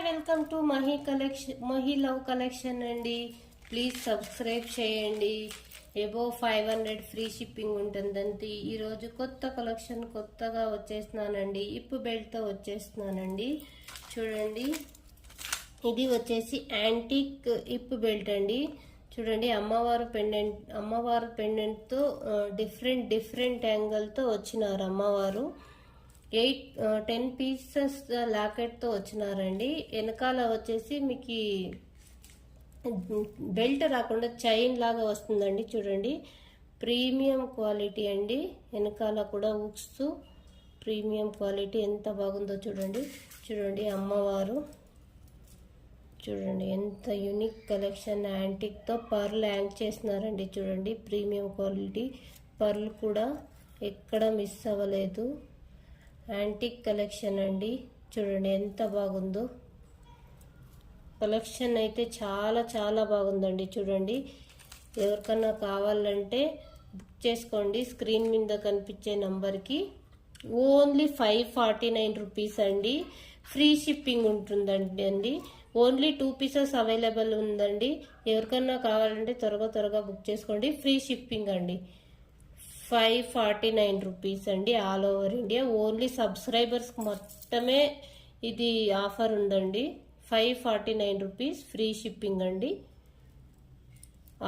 Welcome to Mahi love collection అండి. Please subscribe చేయండి. Above 500 free shipping ఉంటుందండి. ఈరోజు కొత్త కలెక్షన్ కొత్తగా వచ్చేస్తున్నానండి. ఇప్పు బెల్ట్తో వచ్చేస్తున్నానండి. చూడండి, ఇది వచ్చేసి యాంటిక్ ఇప్పు బెల్ట్ అండి. చూడండి, అమ్మవారు పెండెంట్తో డిఫరెంట్ యాంగిల్తో వచ్చినారు అమ్మవారు. 10 పీసెస్ లాకెట్తో వచ్చినారండి. వెనకాల వచ్చేసి మీకు బెల్ట్ రాకుండా చైన్ లాగా వస్తుందండి. చూడండి, ప్రీమియం క్వాలిటీ అండి. వెనకాల కూడా ఉక్స్ ప్రీమియం క్వాలిటీ ఎంత బాగుందో చూడండి అమ్మవారు. చూడండి ఎంత యూనిక్ కలెక్షన్. యాంటిక్తో పర్ల్ యాంక్ చేస్తున్నారండి. చూడండి, ప్రీమియం క్వాలిటీ పర్ల్ కూడా ఎక్కడ మిస్ అవ్వలేదు. యాంటిక్ కలెక్షన్ అండి. చూడండి ఎంత బాగుందో. కలెక్షన్ అయితే చాలా బాగుందండి. చూడండి, ఎవరికన్నా కావాలంటే బుక్ చేసుకోండి. స్క్రీన్ మీద కనిపించే నంబర్కి. ఓన్లీ 549 రూపీస్ అండి. ఫ్రీ షిప్పింగ్ ఉంటుందండి. ఓన్లీ 2 పీసెస్ అవైలబుల్ ఉందండి. ఎవరికన్నా కావాలంటే త్వరగా బుక్ చేసుకోండి. ఫ్రీ షిప్పింగ్ అండి. 549 రూపీస్ అండి. All over India. Only subscribers మాత్రమే ఇది ఆఫర్ ఉందండి. 549 రూపీస్ ఫ్రీ షిప్పింగ్ అండి.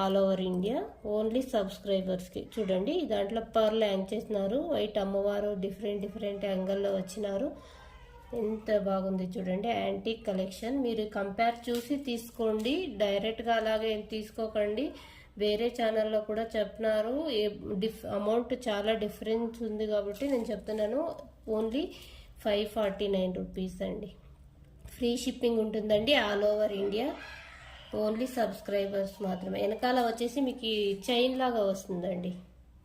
All over India. ఓన్లీ సబ్స్క్రైబర్స్కి. చూడండి, దాంట్లో పర్ల్ యాంక్ చేసినారు. వైట్ అమ్మవారు డిఫరెంట్ యాంగిల్లో వచ్చినారు. ఎంత బాగుంది చూడండి. Antique collection. మీరు కంపేర్ చూసి తీసుకోండి. డైరెక్ట్గా అలాగే తీసుకోకండి. వేరే ఛానల్లో కూడా చెప్పినారు. అమౌంట్ చాలా డిఫరెన్స్ ఉంది కాబట్టి నేను చెప్తున్నాను. ఓన్లీ 549 రూపీస్ అండి. ఫ్రీ షిప్పింగ్ ఉంటుందండి all over India. Only subscribers మాత్రమే. వెనకాల వచ్చేసి మీకు చైన్ లాగా వస్తుందండి.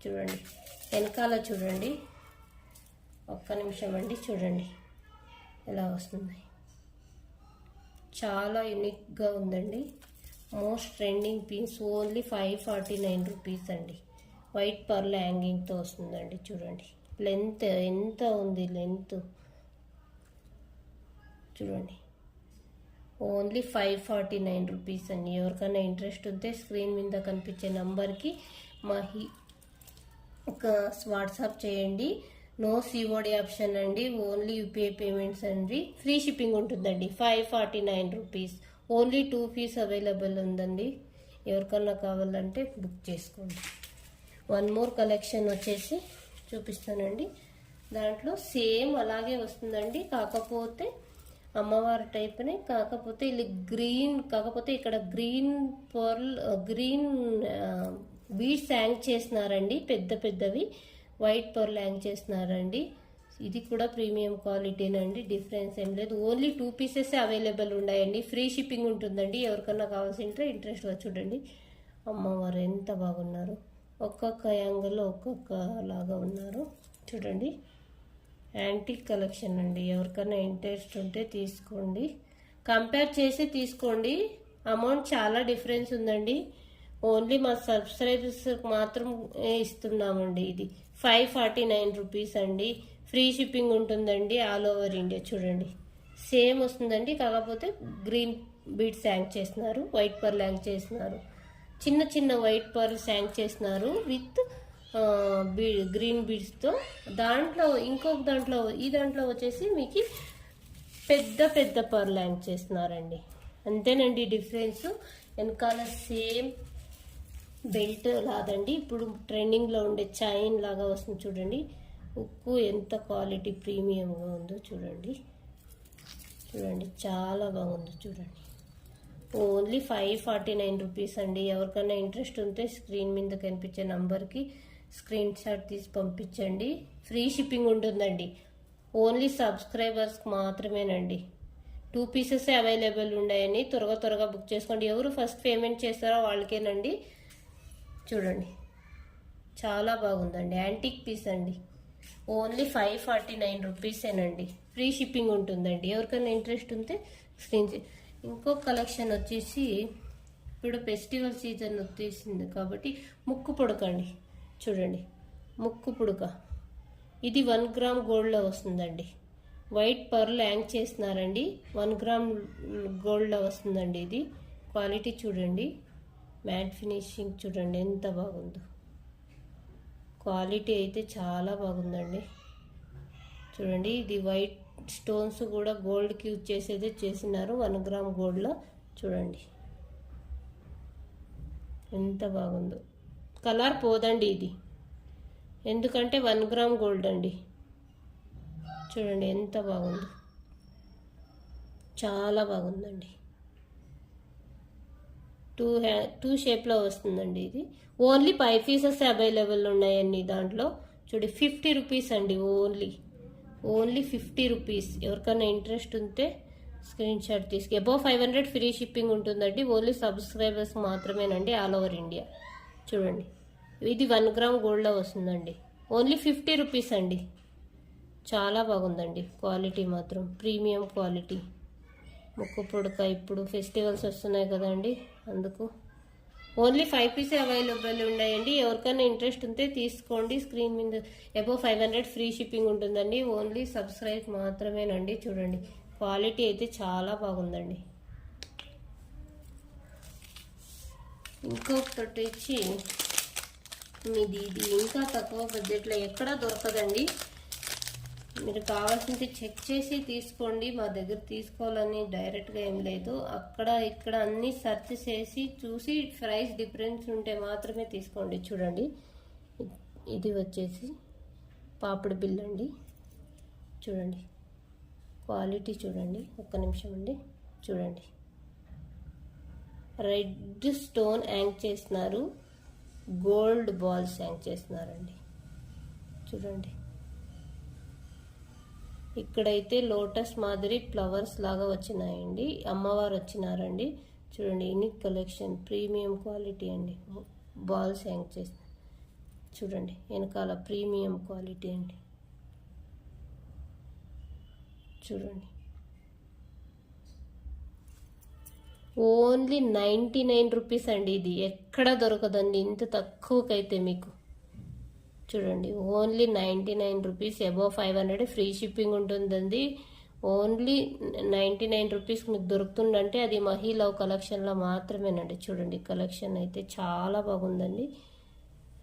చూడండి, వెనకాల చూడండి. ఒక్క నిమిషం అండి. చూడండి ఎలా వస్తుంది. చాలా యూనిక్గా ఉందండి. Most trending piece. Only 549 rupees అండి. వైట్ పర్ల్ హ్యాంగింగ్తో వస్తుందండి. చూడండి, లెంత్ ఎంత ఉంది. లెంత్ చూడండి. ఓన్లీ 549 రూపీస్ అండి. ఎవరికైనా ఇంట్రెస్ట్ ఉంటే స్క్రీన్ మీద కనిపించే నంబర్కి ఒక వాట్సాప్ చేయండి. నో సిఓడి ఆప్షన్ అండి. ఓన్లీ యూపీఐ పేమెంట్స్ అండి. ఫ్రీ షిప్పింగ్ ఉంటుందండి. 549 రూపీస్. ఓన్లీ 2 పీస్ అవైలబుల్ ఉందండి. ఎవరికన్నా కావాలంటే బుక్ చేసుకోండి. వన్ మోర్ కలెక్షన్ వచ్చేసి చూపిస్తానండి. దాంట్లో సేమ్ అలాగే వస్తుందండి. కాకపోతే అమ్మవారి టైప్నే. కాకపోతే ఇక్కడ గ్రీన్ బీడ్స్ యాంక్ చేసినారండి. పెద్దవి వైట్ పర్ల్ యాంక్ చేసినారండి. ఇది కూడా ప్రీమియం క్వాలిటీనండి. డిఫరెన్స్ ఏం లేదు. ఓన్లీ 2 పీసెస్ అవైలబుల్ ఉన్నాయండి. ఫ్రీ షిప్పింగ్ ఉంటుందండి. ఎవరికన్నా కావాల్సింటే ఇంట్రెస్ట్గా చూడండి. అమ్మవారు ఎంత బాగున్నారు. ఒక్కొక్క యాంగిల్లో ఒక్కొక్క లాగా ఉన్నారు. చూడండి, యాంటిక్ కలెక్షన్ అండి. ఎవరికన్నా ఇంట్రెస్ట్ ఉంటే తీసుకోండి. కంపేర్ చేసి తీసుకోండి. అమౌంట్ చాలా డిఫరెన్స్ ఉందండి. ఓన్లీ మా సబ్స్క్రైబర్స్ మాత్రం ఇస్తున్నామండి. ఇది 549 రూపీస్ అండి. ఫ్రీ షిప్పింగ్ ఉంటుందండి ఆల్ ఓవర్ ఇండియా. చూడండి, సేమ్ వస్తుందండి. కాకపోతే గ్రీన్ బీడ్స్ యాంక్ చేస్తున్నారు. వైట్ పర్ల్ యాంక్ చేస్తున్నారు. చిన్న వైట్ పర్ల్స్ యాంక్ చేస్తున్నారు విత్ గ్రీన్ బీడ్స్తో. ఈ దాంట్లో వచ్చేసి మీకు పెద్ద పర్ల్ యాంక్ చేస్తున్నారండి. అంతేనండి డిఫరెన్స్. వెనకాల సేమ్ బెల్ట్ లాదండి. ఇప్పుడు ట్రెండింగ్లో ఉండే చైన్ లాగా వస్తుంది. చూడండి, ఉక్కు ఎంత క్వాలిటీ ప్రీమియంగా ఉందో చూడండి. చాలా బాగుంది. చూడండి, ఓన్లీ 549 రూపీస్ అండి. ఎవరికైనా ఇంట్రెస్ట్ ఉంటే స్క్రీన్ మీద కనిపించే నంబర్కి స్క్రీన్ షాట్ తీసి పంపించండి. ఫ్రీ షిప్పింగ్ ఉంటుందండి. ఓన్లీ సబ్స్క్రైబర్స్కి మాత్రమేనండి. 2 పీసెస్ అవైలబుల్ ఉన్నాయని త్వరగా బుక్ చేసుకోండి. ఎవరు ఫస్ట్ పేమెంట్ చేస్తారో వాళ్ళకేనండి. చూడండి, చాలా బాగుందండి. యాంటిక్ పీస్ అండి. ఓన్లీ 549 రూపీసేనండి. ఫ్రీ షిప్పింగ్ ఉంటుందండి. ఎవరికైనా ఇంట్రెస్ట్ ఉంటే ఇంకో కలెక్షన్ వచ్చేసి ఇప్పుడు ఫెస్టివల్ సీజన్ వచ్చేసింది కాబట్టి ముక్కు పుడకండి. చూడండి, ముక్కు పుడక. ఇది 1 గ్రామ్ గోల్డ్లో వస్తుందండి. వైట్ పర్ల్ యాంక్ చేస్తున్నారండి. 1 గ్రామ్ గోల్డ్లో వస్తుందండి. ఇది క్వాలిటీ చూడండి, మ్యాట్ ఫినిషింగ్ చూడండి ఎంత బాగుందో. క్వాలిటీ అయితే చాలా బాగుందండి. చూడండి, ఇది వైట్ స్టోన్స్ కూడా గోల్డ్కి యూజ్ చేసేదే చేసినారు. 1 గ్రామ్ గోల్డ్లో చూడండి ఎంత బాగుందో. కలర్ పోదండి ఇది, ఎందుకంటే 1 గ్రామ్ గోల్డ్ అండి. చూడండి ఎంత బాగుందో, చాలా బాగుందండి. టూ షేప్లో వస్తుందండి. ఇది ఓన్లీ 5 పీసెస్ అవైలబుల్ ఉన్నాయండి దాంట్లో. చూడండి 50 రూపీస్ అండి, ఓన్లీ 50 రూపీస్. ఎవరికైనా ఇంట్రెస్ట్ ఉంటే స్క్రీన్ షాట్ తీసుకు. అబౌవ్ 500 ఫ్రీ షిప్పింగ్ ఉంటుందండి. ఓన్లీ సబ్స్క్రైబర్స్ మాత్రమేనండి, ఆల్ ఓవర్ ఇండియా. చూడండి, ఇది 1 గ్రామ్ గోల్డ్లో వస్తుందండి. ఓన్లీ 50 రూపీస్ అండి. చాలా బాగుందండి. క్వాలిటీ మాత్రం ప్రీమియం క్వాలిటీ. ముక్కు పుడక ఇప్పుడు ఫెస్టివల్స్ వస్తున్నాయి కదండి, అందుకు ఓన్లీ 5 పీస్ అవైలబుల్ ఉన్నాయండి. ఎవరికైనా ఇంట్రెస్ట్ ఉంటే తీసుకోండి. స్క్రీన్ మీద అబౌవ్ 500 ఫ్రీ షిప్పింగ్ ఉంటుందండి. ఓన్లీ సబ్స్క్రైబ్ మాత్రమేనండి. చూడండి క్వాలిటీ అయితే చాలా బాగుందండి. ఇంకొకటి వచ్చి ఇది ఇంకా తక్కువ బడ్జెట్లో ఎక్కడా దొరకదండి. మీరు కావాల్సింది చెక్ చేసి తీసుకోండి. మా దగ్గర తీసుకోవాలని డైరెక్ట్గా ఏం లేదు. అక్కడ ఇక్కడ అన్నీ సెర్చ్ చేసి చూసి ప్రైస్ డిఫరెన్స్ ఉంటే మాత్రమే తీసుకోండి. చూడండి, ఇది వచ్చేసి పాపిడి బిల్ అండి. చూడండి క్వాలిటీ చూడండి. ఒక్క నిమిషం అండి. చూడండి, రెడ్ స్టోన్ యాంక్ చేస్తున్నారు, గోల్డ్ బాల్స్ యాంక్ చేస్తున్నారండి. చూడండి, ఇక్కడైతే లోటస్ మాదిరి ఫ్లవర్స్ లాగా వచ్చినాయండి. అమ్మవారు వచ్చినారండి. చూడండి, యూనిక్ కలెక్షన్, ప్రీమియం క్వాలిటీ అండి. బాల్స్ హ్యాంగ్ చేసి చూడండి, వెనకాల ప్రీమియం క్వాలిటీ అండి. చూడండి, ఓన్లీ 99 రూపీస్ అండి. ఇది ఎక్కడ దొరకదండి ఇంత తక్కువకైతే మీకు. చూడండి, only 99 rupees. Above 500 free shipping ఉంటుందండి. ఓన్లీ 99 రూపీస్ మీకు దొరుకుతుందంటే అది మహిళ కలెక్షన్లో మాత్రమేనండి. చూడండి, కలెక్షన్ అయితే చాలా బాగుందండి.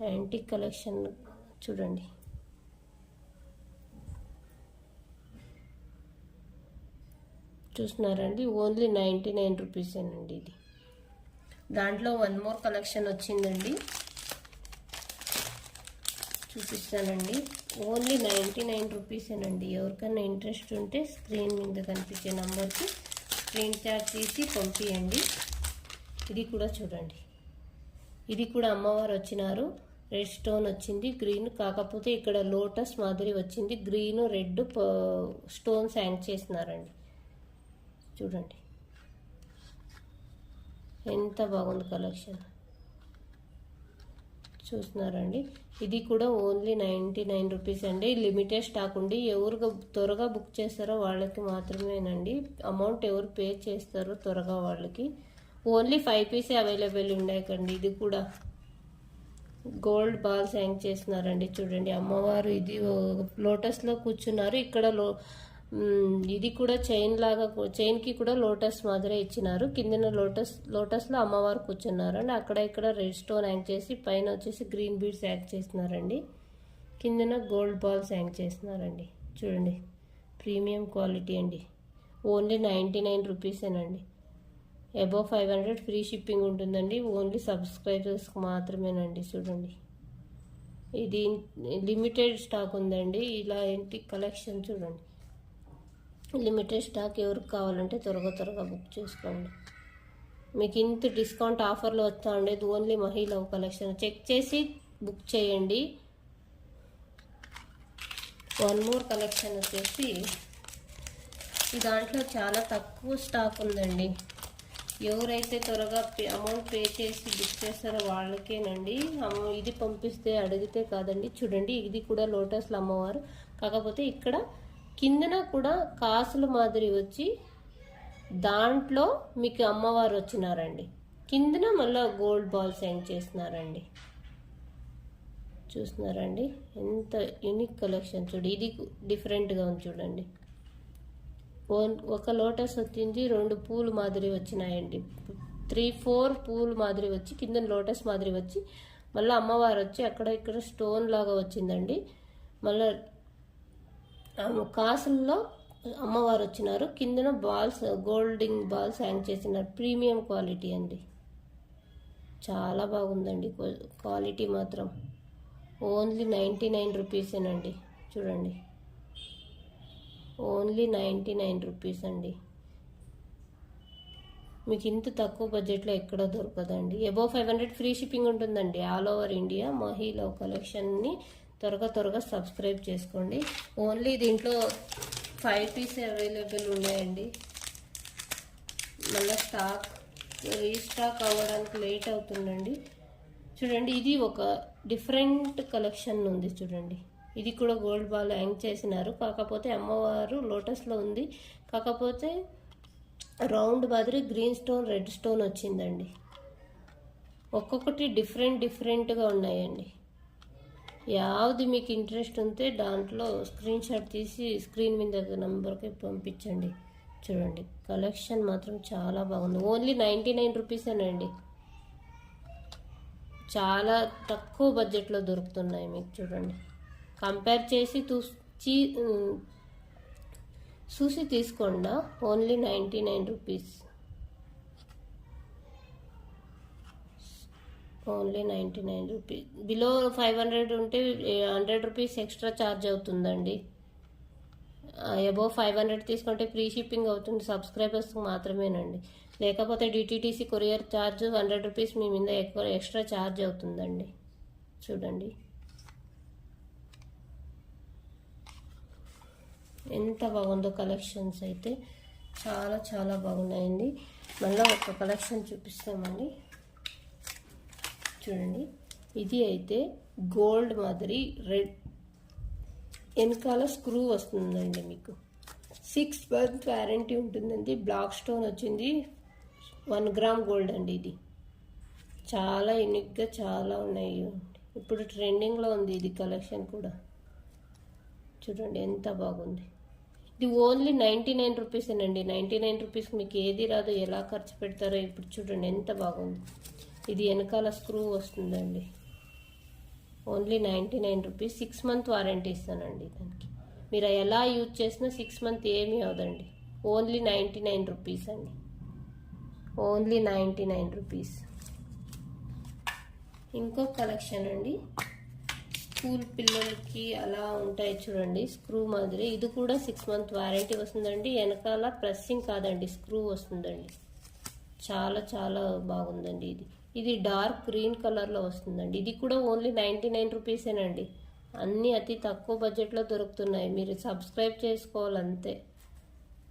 యాంటిక్ కలెక్షన్ చూడండి. చూస్తున్నారండి, ఓన్లీ 99 రూపీసేనండి ఇది. దాంట్లో 1 మోర్ కలెక్షన్ వచ్చిందండి, చూపిస్తానండి. ఓన్లీ 99 రూపీసేనండి. ఎవరికైనా ఇంట్రెస్ట్ ఉంటే స్క్రీన్ మీద కనిపించే నంబర్కి స్క్రీన్ షాట్ తీసి పంపించండి. ఇది కూడా చూడండి, ఇది కూడా అమ్మవారు వచ్చినారు. రెడ్ స్టోన్ వచ్చింది, గ్రీన్, కాకపోతే ఇక్కడ లోటస్ మాదిరి వచ్చింది. గ్రీన్ రెడ్ స్టోన్స్ హ్యాంగ్ చేస్తున్నారండి. చూడండి ఎంత బాగుంది కలెక్షన్. చూస్తున్నారండి, ఇది కూడా ఓన్లీ 99 రూపీస్ అండి. లిమిటెడ్ స్టాక్ ఉండి ఎవరు త్వరగా బుక్ చేస్తారో వాళ్ళకి మాత్రమేనండి. అమౌంట్ ఎవరు పే చేస్తారో త్వరగా వాళ్ళకి. ఓన్లీ 5 పీసే అవైలబుల్ ఉన్నాయండి. ఇది కూడా గోల్డ్ బాల్స్ హ్యాంగ్ చేస్తున్నారండి. చూడండి, అమ్మవారు ఇది లోటస్లో కూర్చున్నారు. ఇక్కడ ఇది కూడా చైన్ లాగా, చైన్కి కూడా లోటస్ మాదిరే ఇచ్చినారు. కిందన లోటస్లో అమ్మవారు కూర్చున్నారు అండి. అక్కడ ఇక్కడ రెడ్ స్టోన్ హ్యాంగ్ చేసి పైన వచ్చేసి గ్రీన్ బీడ్స్ హ్యాంగ్ చేస్తున్నారండి. కిందన గోల్డ్ బాల్స్ హ్యాంగ్ చేస్తున్నారండి. చూడండి, ప్రీమియం క్వాలిటీ అండి. ఓన్లీ 99 రూపీసేనండి. అబౌవ్ 500 ఫ్రీ షిప్పింగ్ ఉంటుందండి. ఓన్లీ సబ్స్క్రైబర్స్కి మాత్రమేనండి. చూడండి, ఇది లిమిటెడ్ స్టాక్ ఉందండి. ఇలా ఏంటి కలెక్షన్ చూడండి, లిమిటెడ్ స్టాక్. ఎవరికి కావాలంటే త్వరగా బుక్ చేసుకోండి. మీకు ఇంత డిస్కౌంట్ ఆఫర్లో వస్తూ ఉండేది ఓన్లీ మహిళ కలెక్షన్. చెక్ చేసి బుక్ చేయండి. 1 మోర్ కలెక్షన్ వచ్చేసి దాంట్లో చాలా తక్కువ స్టాక్ ఉందండి. ఎవరైతే త్వరగా అమౌంట్ పే చేసి బుక్ చేస్తారో వాళ్ళకేనండి. ఇది పంపిస్తే అడిగితే కాదండి. చూడండి, ఇది కూడా లోటస్లో అమ్మవారు, కాకపోతే ఇక్కడ కిందన కూడా కాసుల మాదిరి వచ్చి దాంట్లో మీకు అమ్మవారు వచ్చినారండి. కిందన మళ్ళీ గోల్డ్ బాల్స్ హ్యాంగ్ చేస్తున్నారండి. చూస్తున్నారండి ఎంత యూనిక్ కలెక్షన్. చూడండి, ఇది డిఫరెంట్గా ఉంది చూడండి. ఒక లోటస్ వచ్చింది, 2 పూలు మాదిరి వచ్చినాయండి. 3-4 పూలు మాదిరి వచ్చి కింద లోటస్ మాదిరి వచ్చి మళ్ళీ అమ్మవారు వచ్చి అక్కడ ఇక్కడ స్టోన్ లాగా వచ్చిందండి. మళ్ళీ కాసుల్లో అమ్మవారు వచ్చినారు, కిందన బాల్స్ గోల్డింగ్ బాల్స్ హ్యాంగ్ చేసినారు. ప్రీమియం క్వాలిటీ అండి, చాలా బాగుందండి క్వాలిటీ మాత్రం. ఓన్లీ 99 రూపీసేనండి. చూడండి, ఓన్లీ 99 రూపీస్ అండి. మీకు ఇంత తక్కువ బడ్జెట్లో ఎక్కడ దొరకదండి. అబోవ్ 500 ఫ్రీ షిప్పింగ్ ఉంటుందండి ఆల్ ఓవర్ ఇండియా. మహీ లవ్ కలెక్షన్ని త్వరగా సబ్స్క్రైబ్ చేసుకోండి. ఓన్లీ దీంట్లో 5 పీస్ అవైలబుల్ ఉన్నాయండి. మళ్ళీ రీస్టాక్ అవ్వడానికి లేట్ అవుతుందండి. చూడండి, ఇది ఒక డిఫరెంట్ కలెక్షన్ ఉంది. చూడండి, ఇది కూడా గోల్డ్ బాల్ హ్యాంగ్ చేసినారు, కాకపోతే అమ్మవారు లోటస్లో ఉంది, కాకపోతే రౌండ్ మాదిరి గ్రీన్ స్టోన్ రెడ్ స్టోన్ వచ్చిందండి. ఒక్కొక్కటి డిఫరెంట్గా ఉన్నాయండి. యావది మీకు ఇంట్రెస్ట్ ఉంటే దాంట్లో స్క్రీన్ షాట్ తీసి స్క్రీన్ మీద నెంబర్కి పంపించండి. చూడండి, కలెక్షన్ మాత్రం చాలా బాగుంది. ఓన్లీ 99 రూపీసేనండి. చాలా తక్కువ బడ్జెట్లో దొరుకుతున్నాయి మీకు. చూడండి, కంపేర్ చేసి చూసి తీసుకోండి. Only 99 rupees, only 99 rupees. Below 500 ఉంటే 100 రూపీస్ ఎక్స్ట్రా ఛార్జ్ అవుతుందండి. అబోవ్ 500 తీసుకుంటే ఫ్రీ షిప్పింగ్ అవుతుంది, సబ్స్క్రైబర్స్ మాత్రమేనండి. లేకపోతే డిటిడిసి కొరియర్ ఛార్జ్ 100 రూపీస్ మీ మీద ఎక్స్ట్రా ఛార్జ్ అవుతుందండి. చూడండి, ఎంత బాగుందో కలెక్షన్స్ అయితే చాలా బాగున్నాయండి. మళ్ళీ ఒక కలెక్షన్ చూపిస్తామండి. చూడండి, ఇది అయితే గోల్డ్ మాదిరి రెడ్ వెనకాల స్క్రూ వస్తుందండి. మీకు 6 month వారంటీ ఉంటుందండి. బ్లాక్ స్టోన్ వచ్చింది, 1 గ్రామ్ గోల్డ్ అండి. ఇది చాలా యూనిక్గా చాలా ఉన్నాయి. ఇప్పుడు ట్రెండింగ్లో ఉంది ఇది కలెక్షన్ కూడా. చూడండి, ఎంత బాగుంది. ఇది ఓన్లీ 99 రూపీసేనండి. 99 రూపీస్కి మీకు ఏది రాదు, ఎలా ఖర్చు పెడతారో ఇప్పుడు చూడండి, ఎంత బాగుంది. ఇది వెనకాల స్క్రూ వస్తుందండి. Only 99 rupees. 6 month వారంటీ ఇస్తానండి దానికి. మీరు ఎలా యూజ్ చేసినా 6 month ఏమీ అవదండి. ఓన్లీ 99 రూపీస్ అండి, ఓన్లీ 99 రూపీస్. ఇంకో కలెక్షన్ అండి, స్కూల్ పిల్లలకి అలా ఉంటాయి చూడండి, స్క్రూ మాదిరి. ఇది కూడా 6 month వారంటీ వస్తుందండి. వెనకాల ప్రెస్సింగ్ కాదండి, స్క్రూ వస్తుందండి. చాలా బాగుందండి. ఇది డార్క్ గ్రీన్ కలర్లో వస్తుందండి. ఇది కూడా ఓన్లీ 99 రూపీసేనండి. అన్నీ అతి తక్కువ బడ్జెట్లో దొరుకుతున్నాయి. మీరు సబ్స్క్రైబ్ చేసుకోవాలంతే.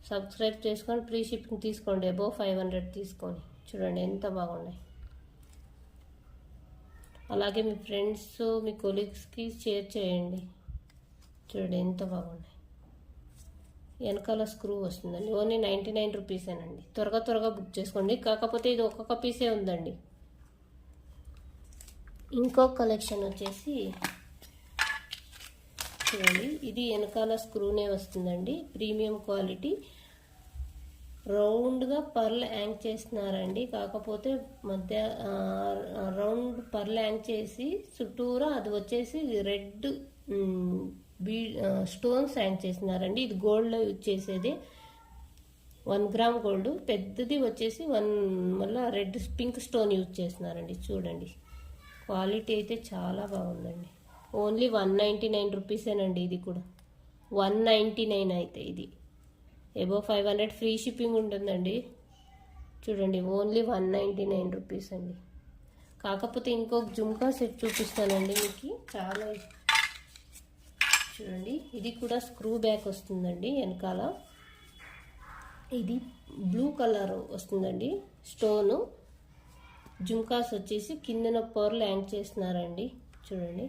సబ్స్క్రైబ్ చేసుకొని ఫ్రీ షిప్పింగ్ తీసుకోండి. అబోవ్ 500 తీసుకొని. చూడండి, ఎంత బాగున్నాయి. అలాగే మీ ఫ్రెండ్స్, మీ కొలీగ్స్కి షేర్ చేయండి. చూడండి, ఎంత బాగున్నాయి. వెనకాల స్క్రూ వస్తుందండి. ఓన్లీ 99 రూపీసేనండి. త్వరగా బుక్ చేసుకోండి. కాకపోతే ఇది ఒక్కొక్క పీసే ఉందండి. ఇంకో కలెక్షన్ వచ్చేసి చూడండి, ఇది వెనకాల స్క్రూనే వస్తుందండి. ప్రీమియం క్వాలిటీ, రౌండ్గా పర్ల్ హ్యాంగ్ చేస్తున్నారండి. కాకపోతే మధ్య రౌండ్ పర్ల్ హ్యాంగ్ చేసి చుట్టూరా అది వచ్చేసి రెడ్ స్టోన్స్ హ్యాంగ్ చేసినారండి. ఇది గోల్డ్లో యూజ్ చేసేది, 1 గ్రామ్ గోల్డ్. పెద్దది వచ్చేసి మళ్ళీ రెడ్ పింక్ స్టోన్ యూజ్ చేస్తున్నారండి. చూడండి, క్వాలిటీ అయితే చాలా బాగుందండి. ఓన్లీ 199 రూపీసేనండి. ఇది కూడా 199 అయితే. ఇది అబోవ్ 500 ఫ్రీ షిప్పింగ్ ఉంటుందండి. చూడండి, ఓన్లీ 199 రూపీస్ అండి. కాకపోతే ఇంకొక జుమ్కా సెట్ చూపిస్తానండి మీకు. చాలా చూడండి, ఇది కూడా స్క్రూ బ్యాక్ వస్తుందండి వెనకాల. ఇది బ్లూ కలర్ వస్తుందండి స్టోను. జుమ్కాస్ వచ్చేసి కిందన పర్ల్ హ్యాంగ్ చేస్తున్నారండి. చూడండి,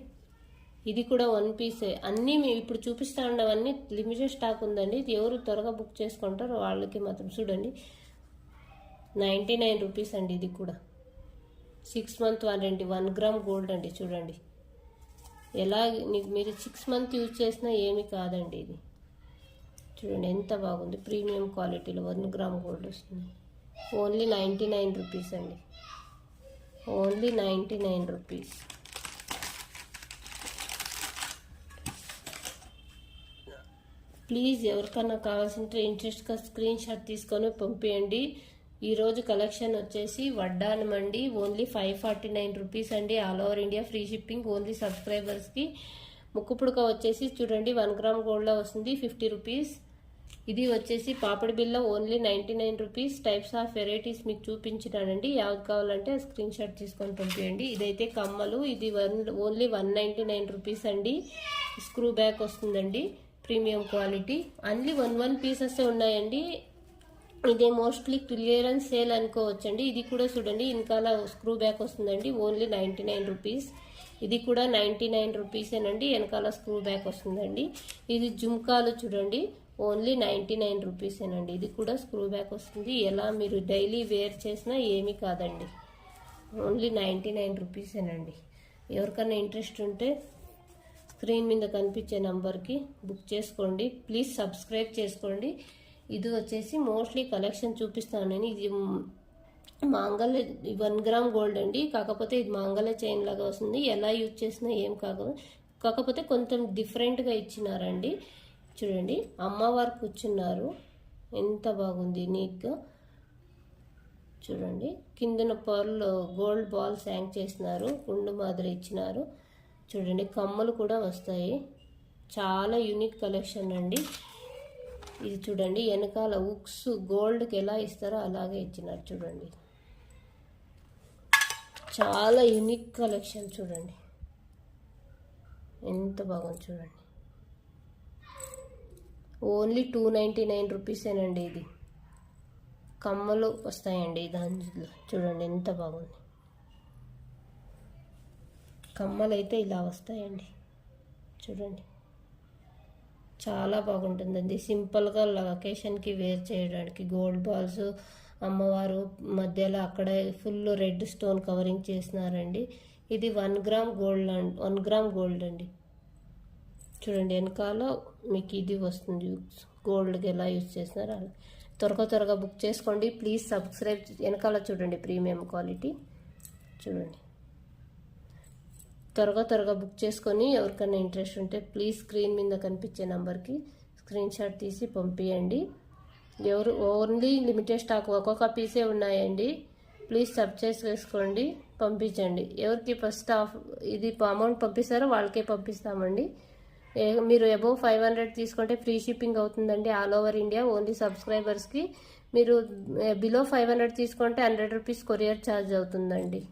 ఇది కూడా 1 పీసే. అన్నీ మేము ఇప్పుడు చూపిస్తా ఉన్నవన్నీ లిమిటెడ్ స్టాక్ ఉందండి. ఇది ఎవరు త్వరగా బుక్ చేసుకుంటారో వాళ్ళకి మాత్రం. చూడండి, 99 రూపీస్ అండి. ఇది కూడా 6 month వారంటీ, 1 గ్రామ్ గోల్డ్ అండి. చూడండి, ఎలా మీరు 6 month యూజ్ చేసినా ఏమి కాదండి. ఇది చూడండి ఎంత బాగుంది, ప్రీమియం క్వాలిటీలో 1 గ్రామ్ గోల్డ్ వస్తుంది. ఓన్లీ 99 రూపీస్ అండి, ఓన్లీ 99 రూపీస్. ప్లీజ్ ఎవరికన్నా కావాల్సింటే ఇంట్రెస్ట్గా స్క్రీన్ షాట్ తీసుకొని పంపించండి. ఈరోజు కలెక్షన్ వచ్చేసి వడ్డానం అండి, ఓన్లీ 549 రూపీస్ అండి. All over India free shipping, only సబ్స్క్రైబర్స్కి. ముక్కు పుడక వచ్చేసి చూడండి 1 గ్రామ్ గోల్డ్లో వస్తుంది, 50 రూపీస్. ఇది వచ్చేసి పాపడి బిల్ల, only 99 rupees. Types of varieties మీకు చూపించినానండి, యావది కావాలంటే స్క్రీన్ షాట్ తీసుకొని పంపించండి. ఇదైతే కమ్మలు, ఇది ఓన్లీ 199 రూపీస్ అండి. స్క్రూ బ్యాక్ వస్తుందండి, ప్రీమియం క్వాలిటీ. అన్ని 1 పీసెస్ ఉన్నాయండి. ఇదే మోస్ట్లీ క్లియరెన్స్ సేల్ అనుకోవచ్చండి. ఇది కూడా చూడండి వెనకాల స్క్రూ బ్యాక్ వస్తుందండి, ఓన్లీ 99 రూపీస్. ఇది కూడా 99 రూపీసేనండి, వెనకాల స్క్రూ బ్యాక్ వస్తుందండి. ఇది జుమ్కాలు చూడండి, ఓన్లీ 99 రూపీసేనండి. ఇది కూడా స్క్రూ బ్యాక్ వస్తుంది. ఎలా మీరు డైలీ వేర్ చేసినా ఏమీ కాదండి, ఓన్లీ 99 రూపీసేనండి. ఎవరికైనా ఇంట్రెస్ట్ ఉంటే స్క్రీన్ మీద కనిపించే నంబర్కి బుక్ చేసుకోండి. ప్లీజ్ సబ్స్క్రైబ్ చేసుకోండి. ఇది వచ్చేసి మోస్ట్లీ కలెక్షన్ చూపిస్తాను నేను. ఇది మాంగళ్య 1 గ్రామ్ గోల్డ్ అండి, కాకపోతే ఇది మాంగళ్య చైన్ లాగా వస్తుంది. ఎలా యూజ్ చేసినా ఏం కాకపోతే కొంచెం డిఫరెంట్గా ఇచ్చినారండి. చూడండి అమ్మవారు కూర్చున్నారు, ఎంత బాగుంది నీట్గా. చూడండి కిందన పర్ల్ గోల్డ్ బాల్స్ హ్యాంగ్ చేసినారు, గుండు మాదిరి ఇచ్చినారు. చూడండి కమ్మలు కూడా వస్తాయి, చాలా యూనిక్ కలెక్షన్ అండి. ఇది చూడండి వెనకాల ఉక్స్ గోల్డ్కి ఎలా ఇస్తారో అలాగే ఇచ్చినారు. చూడండి చాలా యూనిక్ కలెక్షన్, చూడండి ఎంత బాగుంది. చూడండి ఓన్లీ 299 రూపీసేనండి. ఇది కమ్మలు వస్తాయండి దానిలో, చూడండి ఎంత బాగుంది. కమ్మలు అయితే ఇలా వస్తాయండి, చూడండి చాలా బాగుంటుందండి. సింపుల్గా లొకేషన్కి వేర్ చేయడానికి. గోల్డ్ బాల్స్, అమ్మవారు మధ్యలో అక్కడ ఫుల్ రెడ్ స్టోన్ కవరింగ్ చేసినారండి. ఇది 1 గ్రామ్ గోల్డ్ అండి, 1 గ్రామ్ గోల్డ్ అండి. చూడండి వెనకాల మీకు ఇది వస్తుంది, గోల్డ్కి ఎలా యూజ్ చేసినారో అలా. త్వరగా బుక్ చేసుకోండి ప్లీజ్. సబ్స్క్రైబ్, వెనకాల చూడండి ప్రీమియం క్వాలిటీ. చూడండి త్వరగా బుక్ చేసుకొని ఎవరికైనా ఇంట్రెస్ట్ ఉంటే ప్లీజ్ స్క్రీన్ మీద కనిపించే నెంబర్కి స్క్రీన్ షాట్ తీసి పంపించండి. ఓన్లీ లిమిటెడ్ స్టాక్, ఒక్కొక్క పీసే ఉన్నాయండి. ప్లీజ్ సబ్స్క్రైబ్ చేసుకోండి, పంపించండి. ఎవరికి ఫస్ట్ ఇది అమౌంట్ పంపిస్తారో వాళ్ళకే పంపిస్తామండి. మీరు అబోవ్ 500 తీసుకుంటే ఫ్రీ షిప్పింగ్ అవుతుందండి, ఆల్ ఓవర్ ఇండియా. ఓన్లీ సబ్స్క్రైబర్స్కి. మీరు బిలో 500 తీసుకుంటే 100 రూపీస్ కొరియర్ ఛార్జ్ అవుతుందండి.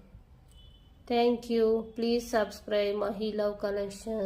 Thank you. Please subscribe Mahi Love Collection.